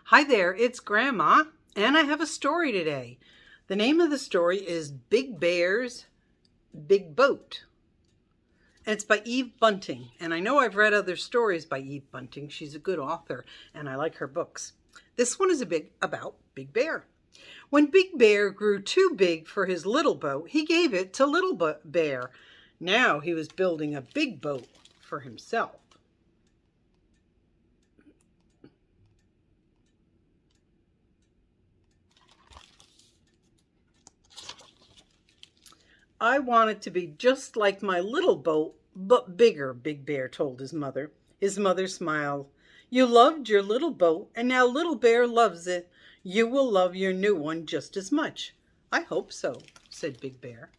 Hi there, it's Grandma, and I have a story today. The name of the story is Big Bear's Big Boat. And it's by Eve Bunting. And I know I've read other stories by Eve Bunting. She's a good author, and I like her books. This one is about Big Bear. When Big Bear grew too big for his little boat, he gave it to Little Bear. Now he was building a big boat for himself. I want it to be just like my little boat, but bigger, Big Bear told his mother. His mother smiled. You loved your little boat, and now Little Bear loves it. You will love your new one just as much. I hope so, said Big Bear.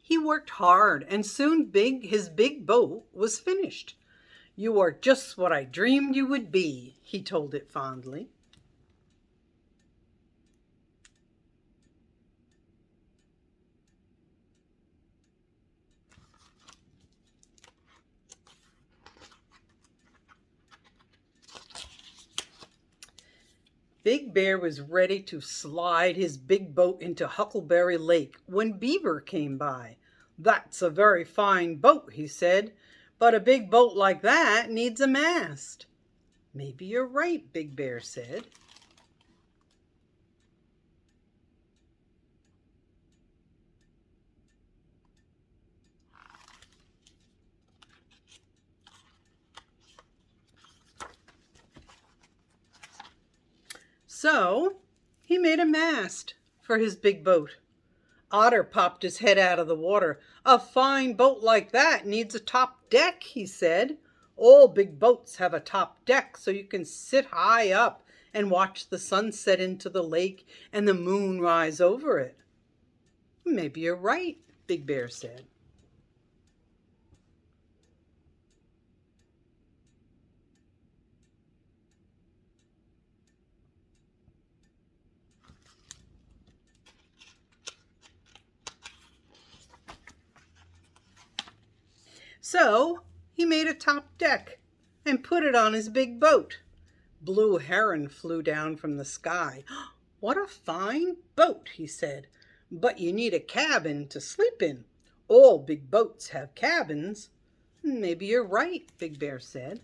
He worked hard, and soon his big boat was finished. You are just what I dreamed you would be, he told it fondly. Big Bear was ready to slide his big boat into Huckleberry Lake when Beaver came by. That's a very fine boat, he said, but a big boat like that needs a mast. Maybe you're right, Big Bear said. So he made a mast for his big boat. Otter popped his head out of the water. A fine boat like that needs a top deck, he said. All big boats have a top deck so you can sit high up and watch the sun set into the lake and the moon rise over it. Maybe you're right, Big Bear said. So he made a top deck and put it on his big boat. Blue Heron flew down from the sky. What a fine boat, he said. But you need a cabin to sleep in. All big boats have cabins. Maybe you're right, Big Bear said.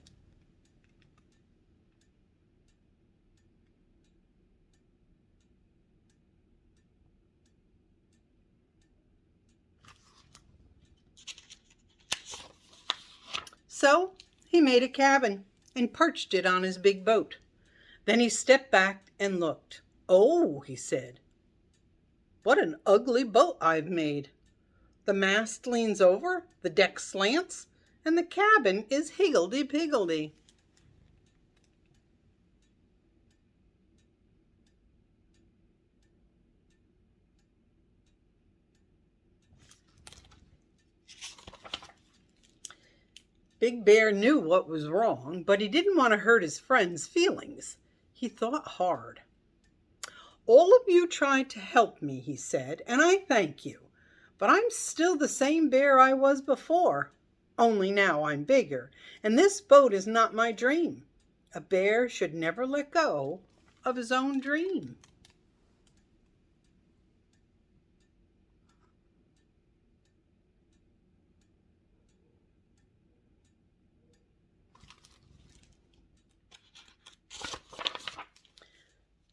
So he made a cabin and perched it on his big boat. Then he stepped back and looked. Oh, he said, what an ugly boat I've made. The mast leans over, the deck slants, and the cabin is higgledy-piggledy. Big Bear knew what was wrong, but he didn't want to hurt his friend's feelings. He thought hard. All of you tried to help me, he said, and I thank you. But I'm still the same bear I was before, only now I'm bigger, and this boat is not my dream. A bear should never let go of his own dream.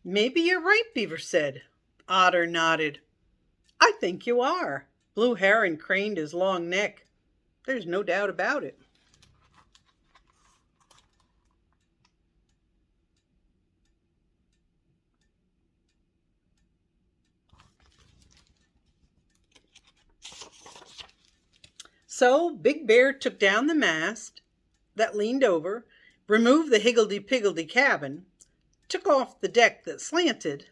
Maybe you're right, Beaver said. Otter nodded. I think you are. Blue Heron craned his long neck. There's no doubt about it. So Big Bear took down the mast that leaned over, removed the higgledy-piggledy cabin, took off the deck that slanted,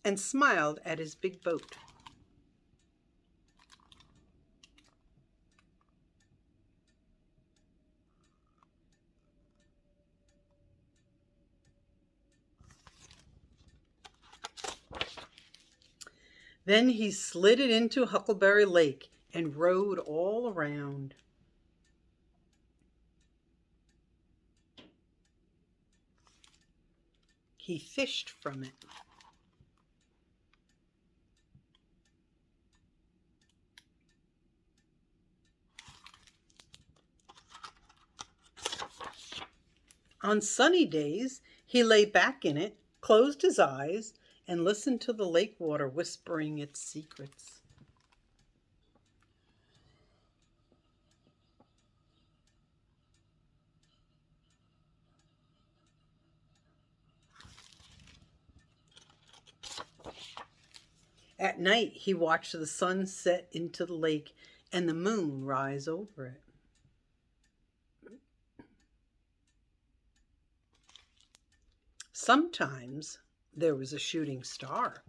and smiled at his big boat. Then he slid it into Huckleberry Lake and rode all around. He fished from it. On sunny days, he lay back in it, closed his eyes, and listened to the lake water whispering its secrets. At night, he watched the sun set into the lake and the moon rise over it. Sometimes there was a shooting star.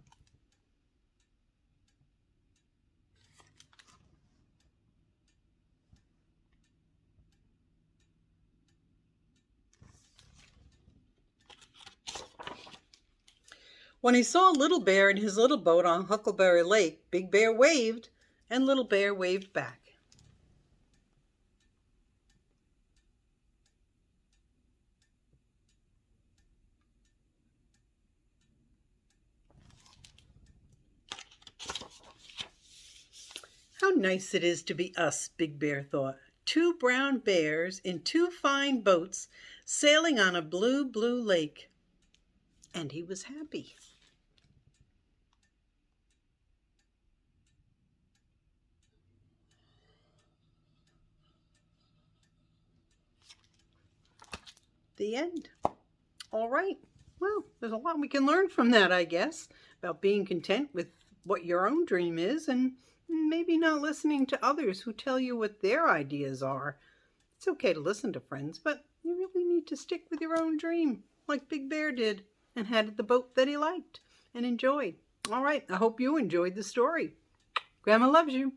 When he saw Little Bear in his little boat on Huckleberry Lake, Big Bear waved, and Little Bear waved back. How nice it is to be us, Big Bear thought. 2 brown bears in 2 fine boats sailing on a blue, blue lake. And he was happy. The end. All right. Well, there's a lot we can learn from that, I guess, about being content with what your own dream is and maybe not listening to others who tell you what their ideas are. It's okay to listen to friends, but you really need to stick with your own dream, like Big Bear did, and had the boat that he liked and enjoyed. All right, I hope you enjoyed the story. Grandma loves you.